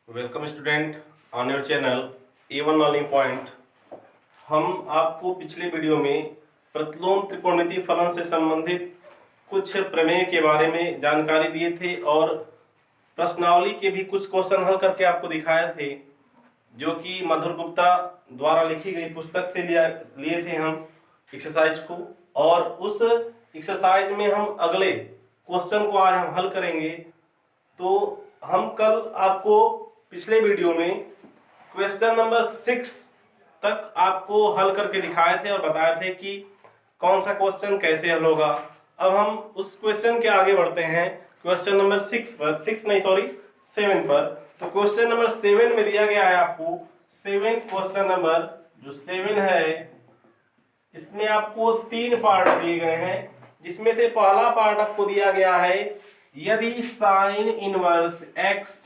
Welcome student on your channel A1 learning point. हम आपको पिछले वीडियो में प्रतिलोम त्रिकोणमितीय फलन से संबंधित कुछ प्रमेय के बारे में जानकारी दिए थे और प्रश्नावली के भी कुछ क्वेश्चन हल करके आपको दिखाए थे, जो कि मधुर गुप्ता द्वारा लिखी गई पुस्तक से लिए थे हम एक्सरसाइज को। और उस एक्सरसाइज में हम अगले क्वेश्चन को आज हम हल करेंगे। तो हम कल आपको पिछले वीडियो में क्वेश्चन नंबर 6 तक आपको हल करके दिखाए थे और बताए थे कि कौन सा क्वेश्चन कैसे हल होगा। अब हम उस क्वेश्चन के आगे बढ़ते हैं क्वेश्चन नंबर 7 पर। तो क्वेश्चन नंबर 7 में दिया गया है आपको 7 क्वेश्चन नंबर जो 7 है, इसमें आपको 3 पार्ट दिए गए हैं, जिसमें से पहला पार्ट आपको दिया गया है यदि साइन इनवर्स x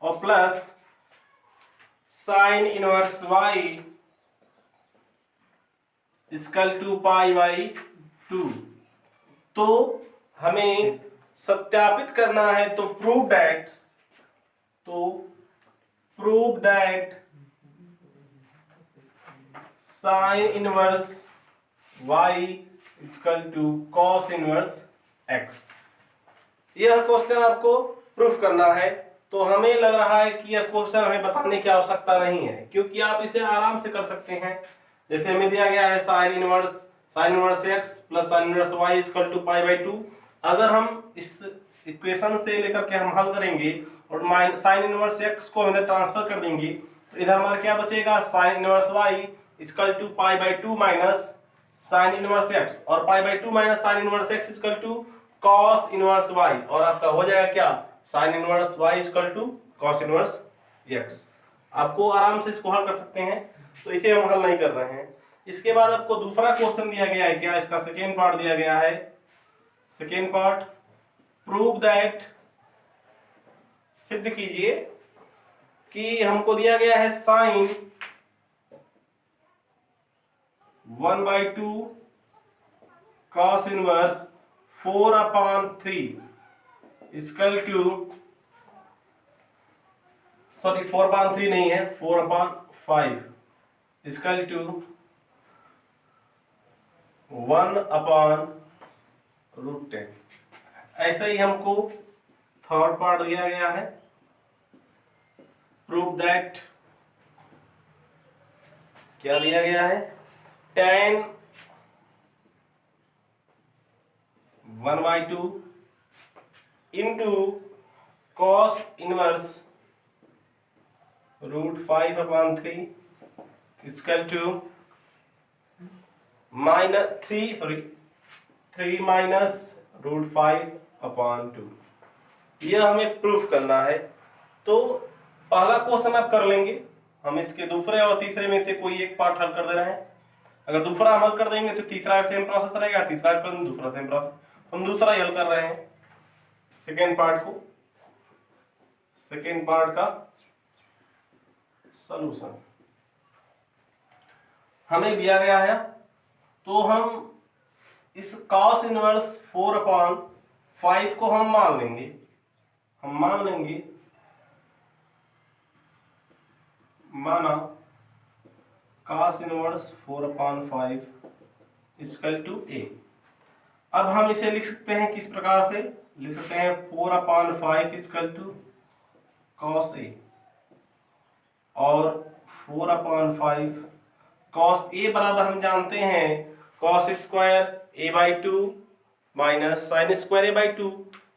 और plus sine inverse y equal to pi by 2, तो हमें सत्यापित करना है। तो prove that sine inverse y equal to cos inverse x। यह क्वेश्चन आपको प्रूफ करना है। तो हमें लग रहा है कि यह क्वेश्चन हमें बताने की आवश्यकता नहीं है, क्योंकि आप इसे आराम से कर सकते हैं। जैसे हमें दिया गया है sine inverse x plus sine inverse y equal to pi by 2। अगर हम इस इक्वेशन से लेकर के हम हल करेंगे और साइन इनवर्स x को इधर ट्रांसफर कर देंगे, तो इधर हमारा क्या बचेगा, sine inverse y equal to pi by 2 minus sine inverse x, और pi by 2 minus sine inverse x equal to cos inverse y, और आपका हो जाएगा क्या, sine inverse y equal to cos inverse x। आपको आराम से इसको हल कर सकते हैं, तो इसे हम हल नहीं कर रहे हैं। इसके बाद आपको दूसरा क्वेश्चन दिया गया है, क्या इसका सेकेंड पार्ट दिया गया है। सेकेंड पार्ट, प्रूव दैट, सिद्ध कीजिए कि हमको दिया गया है sine 1/2 cos inverse 4/3 equal to, sorry 4/3 नहीं है, 4/5 इक्वल टू 1/√10। ऐसा ही हमको थर्ड पार्ट दिया गया है, प्रूव दैट, क्या दिया गया है, tan 1/2 into cos inverse √5/3 equal to -3 minus √5/2। यह हमें प्रूफ करना है। तो पहला क्वेश्चन आप कर लेंगे, हम इसके दूसरे और तीसरे में से कोई एक पार्ट हल कर दे रहे हैं। अगर दूसरा हम हल कर देंगे तो तीसरा सेम प्रोसेस रहेगा, तीसरा कर दूसरा सेम प्रोसेस। हम दूसरा ही हल कर रहे हैं, सेकेंड पार्ट को, सेकेंड पार्ट का सॉल्यूशन हमें दिया गया है। तो हम इस cos इनवर्स 4/5 को हम मान लेंगे, माना cos inverse 4/5 equal to a। अब हम इसे लिख सकते हैं, किस प्रकार से लिख सकते हैं, 4/5 इक्वल टू cos a, और 4/5 cos a बराबर हम जानते हैं cos square a/2 minus sine square a/2,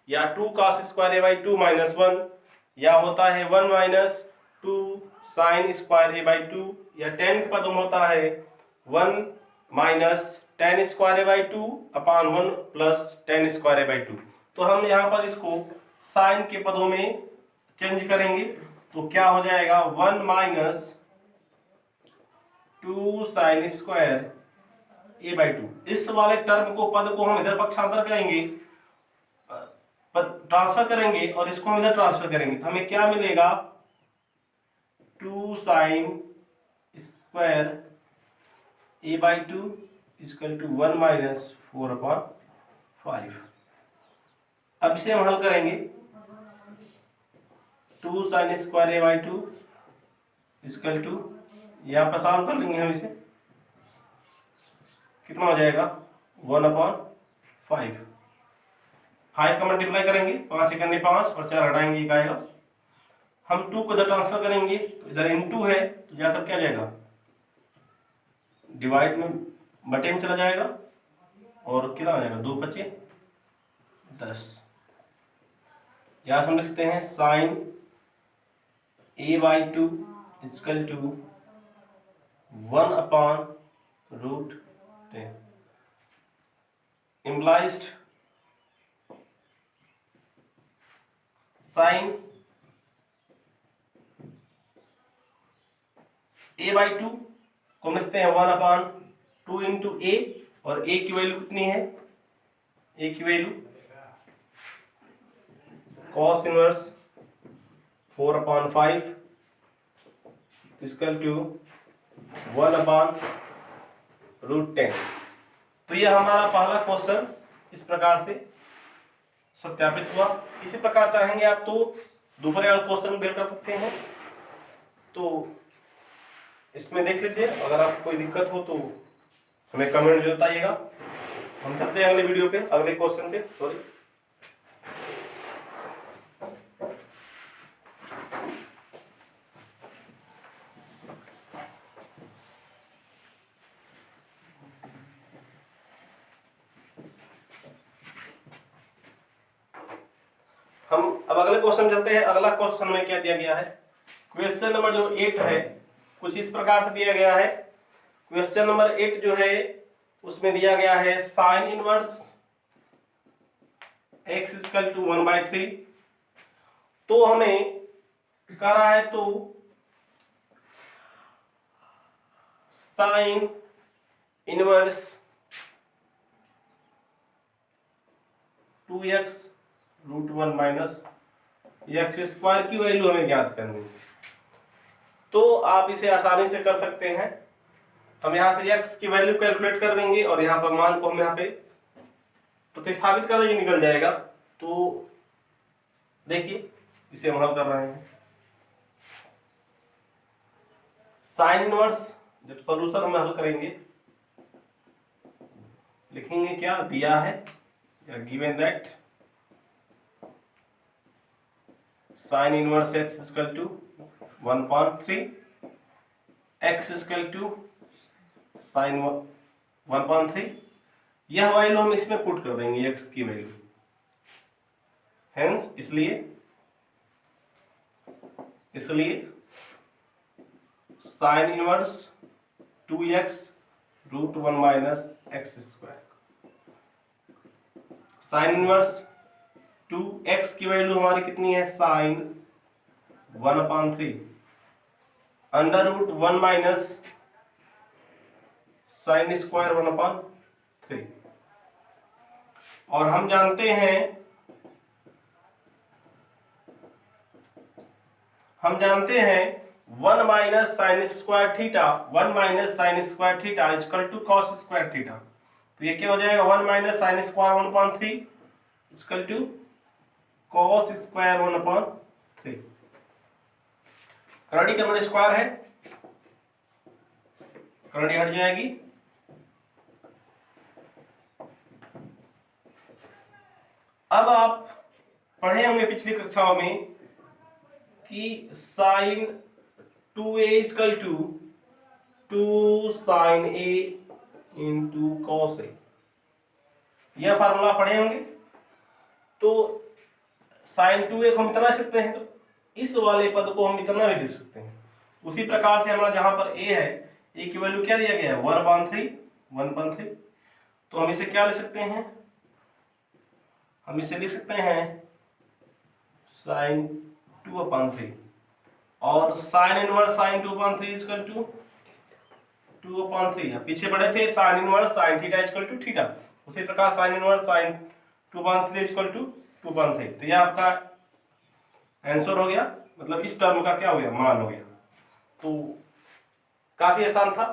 या 2 cos स्क्वायर a/2 माइनस 1, या होता है 1 माइनस 2 साइन स्क्वायर a/2, या 10 पद होता है 1 माइनस tan स्क्वायर a/2 अपान 1 प्लस tan स्क्वायर a/2। तो हम यहाँ पर इसको साइन के पदों में चेंज करेंगे, तो क्या हो जाएगा, 1 माइनस 2 साइन स्क्वायर a/2। इस वाले टर्म को, पद को हम इधर पक्षांतर करेंगे, ट्रांसफर करेंगे, और इसको हम इधर ट्रांसफर करेंगे, तो हमें क्या मिलेगा, 2 sine square a/2 equal to 1 minus 4/5। अब इसे हम हल करेंगे, 2 sine square A by 2 equal to, यहाँ पर सॉल्व कर लेंगे हम इसे, कितना हो जाएगा 1/5। 5 का मल्टीप्लाई करेंगे, 5 एकन्ने 5 और 4 हटाएंगे 1 आएगा। हम 2 को इधर ट्रांसफर करेंगे तो इधर इनटू है तो जाकर क्या जाएगा, डिवाइड में बटे में चला जाएगा और कितना आ जाएगा 2 × 5 = 10। यहाँ हम लिखते हैं sine a by 2 equal to 1/√10 implies sine a by 2 को हम लिखते हैं 1/2 इंटू a, और a की वैल्यू कितनी है, a की value cos inverse 4/5 equal to 1/√10। तो यह हमारा पहला क्वेश्चन इस प्रकार से सत्यापित हुआ। इसी प्रकार चाहेंगे आप तो दूसरे वाले क्वेश्चन भी कर सकते हैं, तो इसमें देख लीजिए। अगर आपको कोई दिक्कत हो तो हमें कमेंट में बताइएगा। हम चलते हैं अगले वीडियो पे, अगले क्वेश्चन पे। सॉरी, हम अब अगले क्वेश्चन चलते हैं। अगला क्वेश्चन में क्या दिया गया है, क्वेश्चन नंबर जो 8 है कुछ इस प्रकार से दिया गया है। क्वेश्चन नंबर 8 जो है उसमें दिया गया है sine inverse x equal to 1/3। तो हमें कह रहा है तो sine inverse 2x√1 minus x square की वैल्यू हमें ज्ञात करनी है। तो आप इसे आसानी से कर सकते हैं। हम यहाँ से x की वैल्यू कैलकुलेट कर देंगे और यहाँ पर मान को हम यहाँ पे प्रतिस्थापित कर देंगे, निकल जाएगा। तो देखिए इसे हम हल कर रहे हैं। साइन इनवर्स जब सॉल्यूशन हम हल करेंगे लिखेंगे क्या दिया है, given that sine inverse x equal to 1/3, x equal to sine 1/3। यह वैल्यू हम इसमें पुट कर देंगे, x की वैल्यू। हेंस इसलिए sign inverse 2x√1 minus x square. Sine inverse 2x की वैल्यू हमारी कितनी है, साइन 1/3 √1 माइनस साइन स्क्वायर 1/3। और हम जानते हैं 1 minus sine square theta, 1 minus sine square theta equal to cos square theta. तो ये क्या हो जाएगा, 1 minus sine square 1/3 equal to cos square 1/3। करंडी का स्क्वायर है, करंडी हट जाएगी। अब आप पढ़े होंगे पिछली कक्षाओं में कि sine 2a equal to 2 sine a into cos a, यह फार्मूला पढ़े होंगे। तो साइन 2a को हम इतना लिख सकते हैं, तो इस वाले पद को हम इतना भी लिख सकते हैं। उसी प्रकार से हमारा जहां पर a है, a की वैल्यू क्या दिया गया है 1/3। तो हम इसे क्या लिख सकते हैं, हम इसे लिख सकते हैं साइन 2/3। और sine inverse sine 2/3 equal to 2/3। पीछे पढ़े थे sine inverse sine theta equal to theta, उसी प्रकार sine inverse sine 2/3 equal to 2/3। तो यह आपका आंसर हो गया, मतलब इस टर्म का क्या हो गया, मान हो गया। तो काफी आसान था,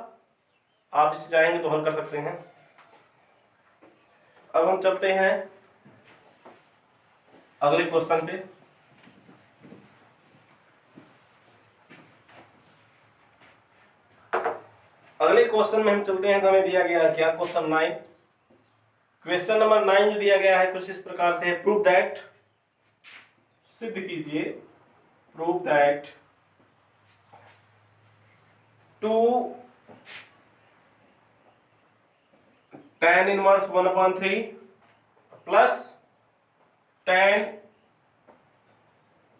आप इसे चाहेंगे तो हल कर सकते हैं। अब हम चलते हैं अगले क्वेश्चन पे। अगले क्वेश्चन में हम चलते हैं। तो हमें दिया गया है क्या, क्वेश्चन 9। क्वेश्चन नंबर 9 जो दिया गया है कुछ इस प्रकार से है, प्रूव दैट, सिद्ध कीजिए, prove that 2 tan inverse 1/3 plus tan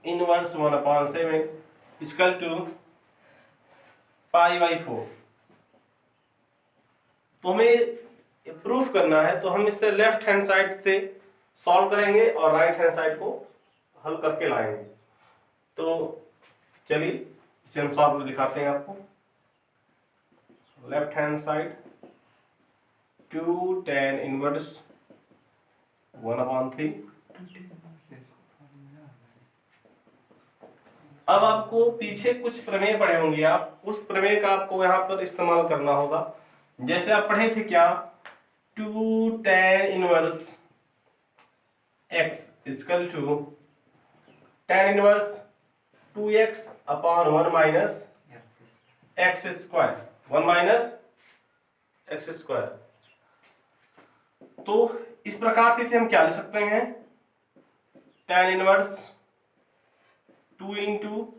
inverse 1/7 equal to π/4। तो हमें प्रूफ करना है, तो हम इससे लेफ्ट हैंड साइड से सॉल्व करेंगे और राइट हैंड साइड को हल करके लाएंगे। तो चलिए इसे हम सॉल्व दिखाते हैं आपको। Left hand side 2 tan inverse 1/3। अब आपको पीछे कुछ प्रमेय पढ़े होंगे, आप उस प्रमेय का आपको यहाँ पर इस्तेमाल करना होगा। जैसे आप पढ़े थे क्या, 2 tan inverse x equal to tan inverse 2x upon 1 minus x square, 1 minus x square. तो इस प्रकार से इसे हम क्या लिख सकते हैं, tan इनवर्स 2 इंटू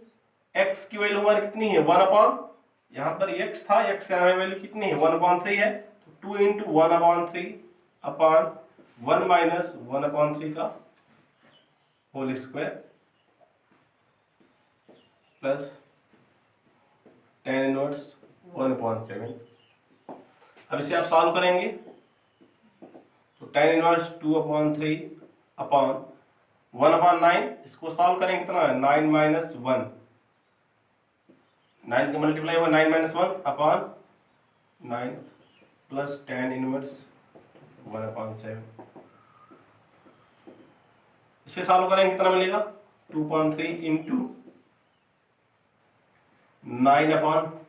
एक्स की वैल्यू हमारी कितनी है 1 अपॉन, यहाँ पर x था, x की हमारी वैल्यू कितनी है 1/3 है, तो 2 इंटू 1/3 अपॉन 1 माइनस 1/3 का whole square plus tan inverse 1/7। अब इसे आप सॉल्व करेंगे तो tan इनवर्स 2/3 अपॉन 1/9, इसको सॉल्व करेंगे कितना है 9 माइनस 1, 9 का मल्टीप्लाई हुआ 9 minus 1 upon 9 plus tan inverse 1/7। इसे सॉल्व करेंगे कितना मिलेगा 2.3 इंटू 9/8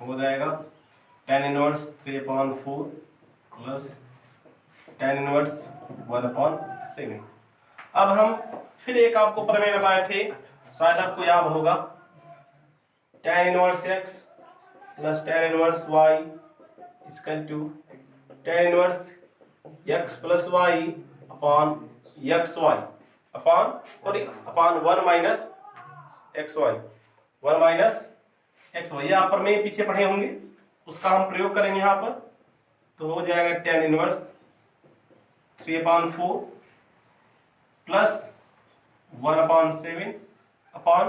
हो जाएगा tan inverse 3/4 plus tan inverse 1/7। अब हम फिर एक आपको प्रमेय बताए थे, शायद आपको याद होगा, tan inverse x plus tan inverse y equal to tan inverse x plus y upon xy upon 1 minus xy, 1 minus xy। ये आप प्रमेय पीछे पढ़े होंगे, उसका हम प्रयोग करेंगे यहाँ पर। तो हो जाएगा tan inverse 3/4 plus 1/7 upon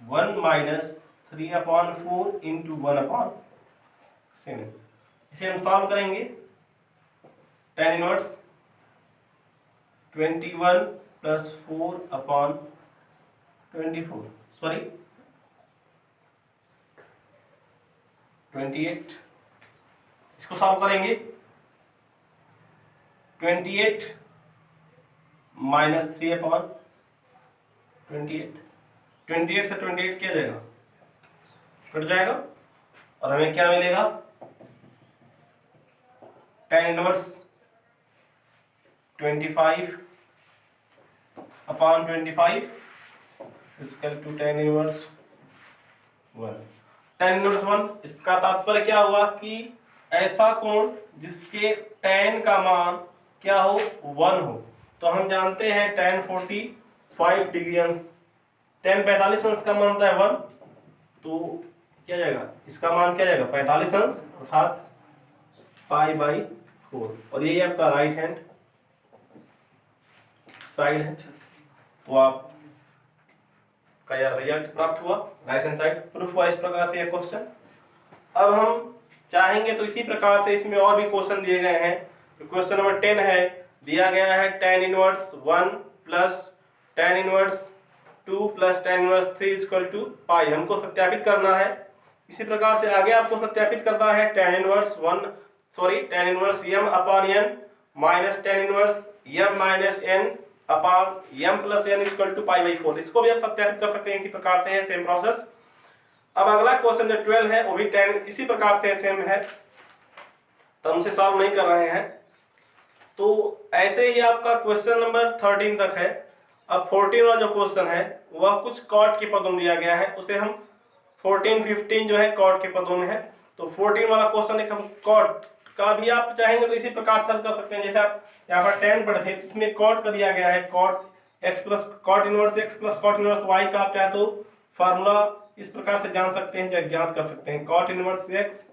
1 minus 3/4 into 1/7। इसे हम सॉल्व करेंगे, tan इनवर्स 21 प्लस 28। इसको सॉल्व करेंगे 28 माइनस 3/28, 28 से 28 क्या जाएगा, कट जाएगा, और हमें क्या मिलेगा tan inverse 25/25 equal to tan inverse 1। tan inverse 1, इसका तात्पर्य क्या हुआ कि ऐसा कोण जिसके tan का मान क्या हो 1 हो। तो हम जानते हैं tan 45 डिग्री अंश, tan 45 अंश का मान होता है 1, तो क्या जाएगा, इसका मान क्या जाएगा 45 अंश अर्थात π/4, और यही आपका राइट हैंड साइड है। तो आप का यह रिजल्ट प्राप्त हुआ, राइट हैंड साइड प्रूफ हुआ। इस प्रकार से यह क्वेश्चन। अब हम चाहेंगे तो इसी प्रकार से इसमें और भी क्वेश्चन दिए गए हैं। क्वेश्चन नंबर 10 है, दिया गया है tan inverse 1 plus tan inverse 2 plus tan inverse 3 equal to pi. हमको सत्यापित करना है। इसी प्रकार से आगे आपको सत्यापित करना है tan inverse tan inverse m upon n minus tan inverse m minus n upon m plus n equal to π/4। इसको भी आप सत्यापित कर सकते हैं, इसी प्रकार से है, सेम प्रोसेस। अब अगला क्वेश्चन जो 12 है वो भी tan इसी प्रकार से सेम है, तो हम उसे सॉल्व नहीं कर रहे हैं। तो ऐसे ही आपका क्वेश्चन नंबर 13 तक है। अब 14 वाला जो क्वेश्चन है वह कुछ कॉट के पदों में दिया गया है, उसे हम 14, 15 जो है कॉट के पदों में है। तो 14 वाला क्वेश्चन एक हम कॉट का भी आप चाहेंगे तो इसी प्रकार से हल कर सकते हैं। जैसे आप यहाँ पर 10 पढ़े थे, इसमें कॉट का दिया गया है, cot x plus cot inverse x plus cot inverse y का आप चाहे तो फार्मूला इस प्रकार से जान सकते हैं या ज्ञात कर सकते हैं। Cot inverse x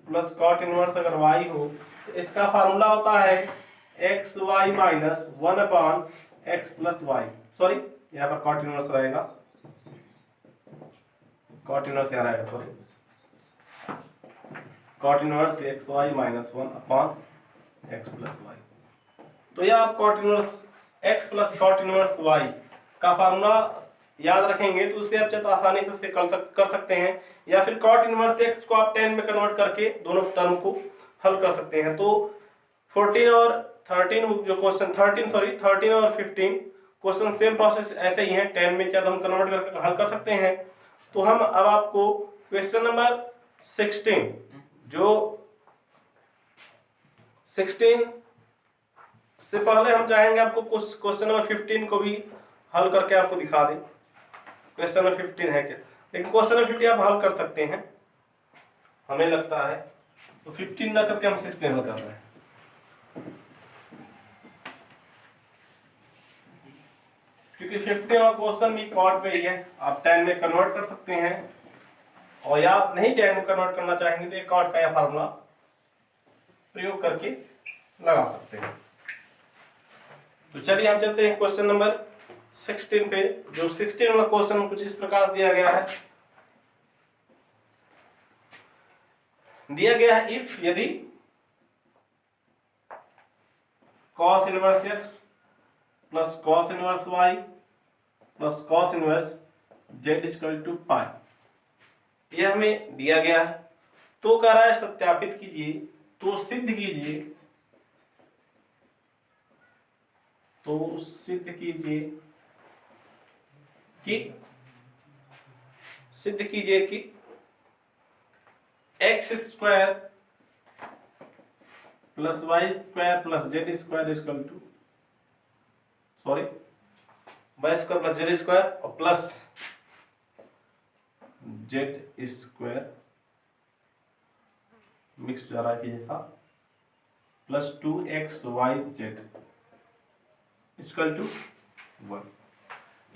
plus cot inverse अगर y हो तो इसका फार्मूला होता है X Y minus 1/x plus Y. Sorry, यहाँ पर कॉट इनवर्स रहेगा, कॉट इनवर्स यहाँ रहेगा, sorry, cot inverse X Y minus 1/x plus Y. तो यह आप cot inverse x plus cot inverse y का फार्मूला याद रखेंगे तो उससे आप चाहे आसानी से उसे कर सकते हैं, या फिर कॉट इनवर्स x को आप 10 में कन्वर्ट करके दोनों टर्म को हल कर सकते हैं। तो 14 और 13 जो क्वेश्चन 13 और 15 क्वेश्चन सेम प्रोसेस ऐसे ही है, 10 में क्या हम कन्वर्ट करके हल कर सकते हैं। तो हम अब आपको क्वेश्चन नंबर 16 जो 16 से पहले हम चाहेंगे आपको कुछ क्वेश्चन नंबर 15 को भी हल करके आपको दिखा दें। क्वेश्चन नंबर 15 है क्या, लेकिन क्वेश्चन नंबर 15 आप हल कर सकते हैं हमें लगता है। तो 15 ना करके हम 16 हल कर रहे हैं, क्योंकि 15 वाला क्वेश्चन भी कॉट पे ही है। आप 10 में कन्वर्ट कर सकते हैं, और या आप नहीं 10 में कन्वर्ट करना चाहेंगे तो एक कॉट का यह फार्मूला प्रयोग करके लगा सकते हैं। तो चलिए हम चलते हैं क्वेश्चन नंबर 16 पे। जो 16 वाला क्वेश्चन कुछ इस प्रकार दिया गया है, इफ यदि cos inverse x plus cos inverse y plus cos inverse z equal to pi, यह हमें दिया गया है। तो कह रहा है सत्यापित कीजिए, तो सिद्ध कीजिए, तो सिद्ध कीजिए कि X square plus Y square plus Z square equal to, sorry, Y square plus Z square और प्लस जेड स्क्वायर मिक्स जा रहा है जैसा प्लस 2xyz इक्वल टू 1,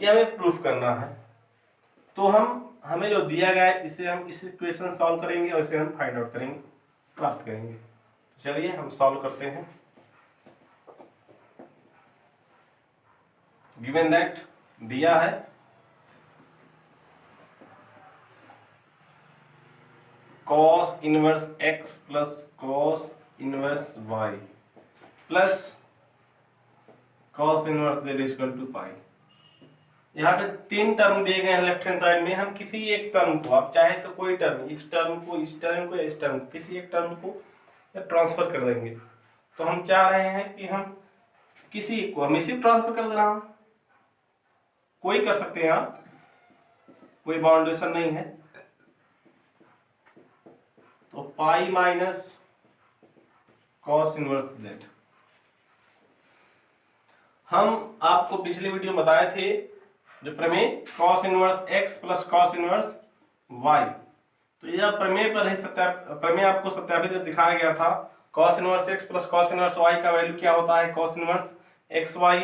ये हमें प्रूफ करना है। तो हमें जो दिया गया है इसे हम इस इक्वेशन सॉल्व करेंगे और इसे हम फाइंड आउट करेंगे, प्राप्त करेंगे। चलिए हम सॉल्व करते हैं। गिवन दैट दिया है cos inverse x plus cos inverse y plus cos inverse z equal to pi. यहाँ पे 3 टर्म दिए गए हैं लेफ्ट हैंड साइड में। हम किसी एक टर्म को, आप चाहे तो कोई टर्म, इस टर्म को, इस टर्म को, इस टर्म, किसी एक टर्म को ट्रांसफर कर देंगे। तो हम चाह रहे हैं कि हम किसी को, हम इसी ट्रांसफर कर दे रहा हूं, कोई कर सकते हैं आप, कोई बाउंडेशन नहीं है। तो pi minus cos inverse Z. हम आपको पिछले वीडियो में बताए थे जो प्रमेय cos inverse x plus cos inverse y, तो यह प्रमेय पर ही प्रमेय आपको सत्यापित दिखाया गया था। cos inverse x plus cos inverse y का वैल्यू क्या होता है, cos inverse xy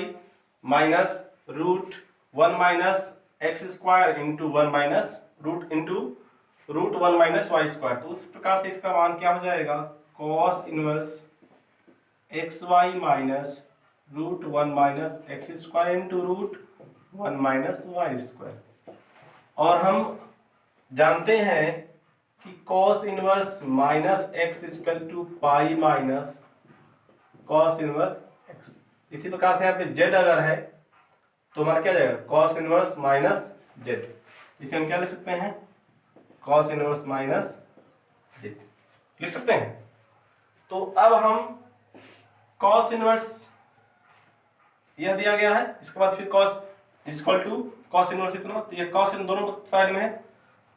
minus root 1 minus x square into 1 minus root 1 minus Y square. तो उस प्रकार से इसका मान क्या हो जाएगा, cos inverse xy minus root 1 minus x square into root 1 minus Y square. और हम जानते हैं कि cos inverse minus X equal to pi minus cos inverse X. इसी प्रकार से यहाँ पे z अगर है तो हमारा क्या जाएगा, cos इनवर्स माइनस z, इसे हम क्या लिख सकते हैं, cos इनवर्स माइनस z लिख सकते हैं। तो अब हम cos इनवर्स यह दिया गया है, इसके बाद फिर cos equal to cos inverse इतना, तो ये cos इन दोनों साइड में है,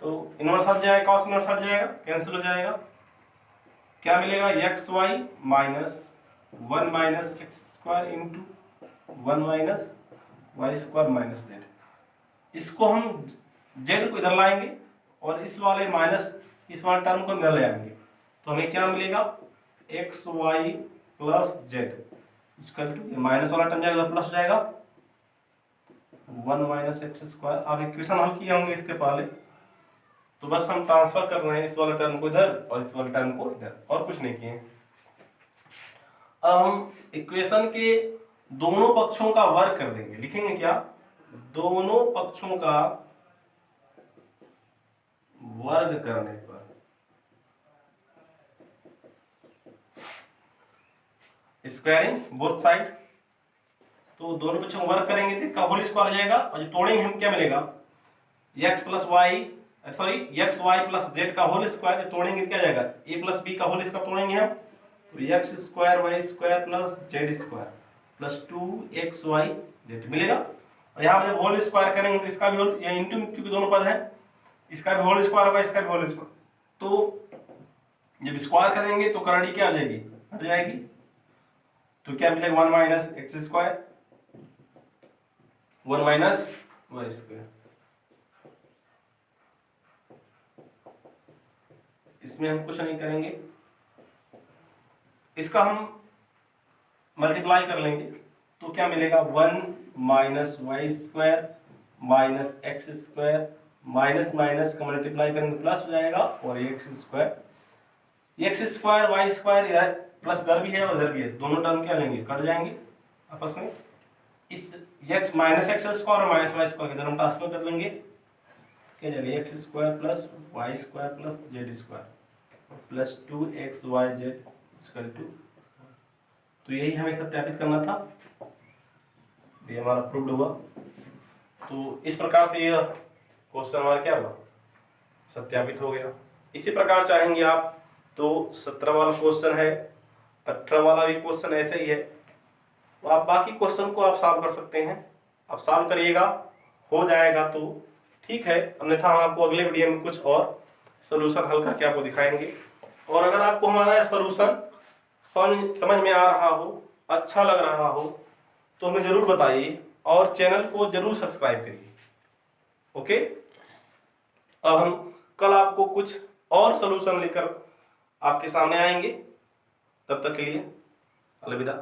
तो इनवर्स हट जाएगा, cos इनवर्स हट जाएगा, कैंसिल हो जाएगा। क्या मिलेगा, xy minus 1 minus x square into 1 minus Y square minus Z. इसको हम जेड को इधर लाएंगे और इस वाले टर्म को इधर ले आएंगे, तो हमें क्या मिलेगा, X Y plus Z equal to minus वाला टर्म जाएगा प्लस हो जाएगा 1 माइनस एक्स स्क्वायर। आप इक्वेशन हल किए होंगे इसके पहले, तो बस हम ट्रांसफर कर रहे हैं इस वाले टर्म को इधर और इस वाले टर्म को इधर, और कुछ नहीं किए। अब हम इक्वेशन के दोनों पक्षों का वर्ग कर देंगे, लिखेंगे क्या, दोनों पक्षों का वर्ग करने पर स्क्वायरिंग बोथ साइड, तो दोनों पक्षों वर्ग करेंगे तो इसका होल स्क्वायर आ जाएगा, और जब तोड़ेंगे हम क्या मिलेगा, x plus Y X Y plus Z का होल स्क्वायर, तोड़ेंगे क्या जाएगा, a प्लस बी का होल स्क्वायर तोड़ेंगे हम, तो X square Y square plus Z square plus 2xy Z मिलेगा। और यहाँ जब होल स्क्वायर करेंगे तो इसका भी होल, ये इंटू क्योंकि दोनों पद है, इसका भी होल स्क्वायर होगा, इसका भी होल स्क्वायर, तो जब स्क्वायर करेंगे तो करड़ी क्या आ जाएगी, हट जाएगी, तो क्या मिलेगा 1 minus x square 1 minus Y square. इसमें हम कुछ नहीं करेंगे, इसका हम मल्टीप्लाई कर लेंगे, तो क्या मिलेगा 1 minus Y square minus x square, minus minus का मल्टीप्लाई करेंगे प्लस हो जाएगा, और एक्स स्क्वायर वाई स्क्वायर इधर प्लस इधर भी है और इधर भी है, दोनों टर्म क्या लेंगे, कट जाएंगे आपस में। इस x माइनस एक्स स्क्वायर और माइनस वाई स्क्वायर के दोनों ट्रांसफर कर लेंगे, क्या जाएगा x square plus Y square plus Z square plus 2xyz equal to, तो यही हमें सत्यापित करना था, ये हमारा प्रूव्ड हुआ। तो इस प्रकार से यह क्वेश्चन हमारा क्या हुआ, सत्यापित हो गया। इसी प्रकार चाहेंगे आप तो 17 वाला क्वेश्चन है, 18 वाला भी क्वेश्चन ऐसे ही है, तो आप बाकी क्वेश्चन को आप सॉल्व कर सकते हैं, आप सॉल्व करिएगा, हो जाएगा तो ठीक है, अन्यथा हम आपको अगले वीडियो में कुछ और सॉल्यूशन हल करके आपको दिखाएंगे। और अगर आपको हमारा सॉल्यूशन समझ में आ रहा हो, अच्छा लग रहा हो, तो हमें जरूर बताइए और चैनल को जरूर सब्सक्राइब करिए। ओके, अब हम कल आपको कुछ और सॉल्यूशन लेकर आपके सामने आएंगे, तब तक के लिए अलविदा।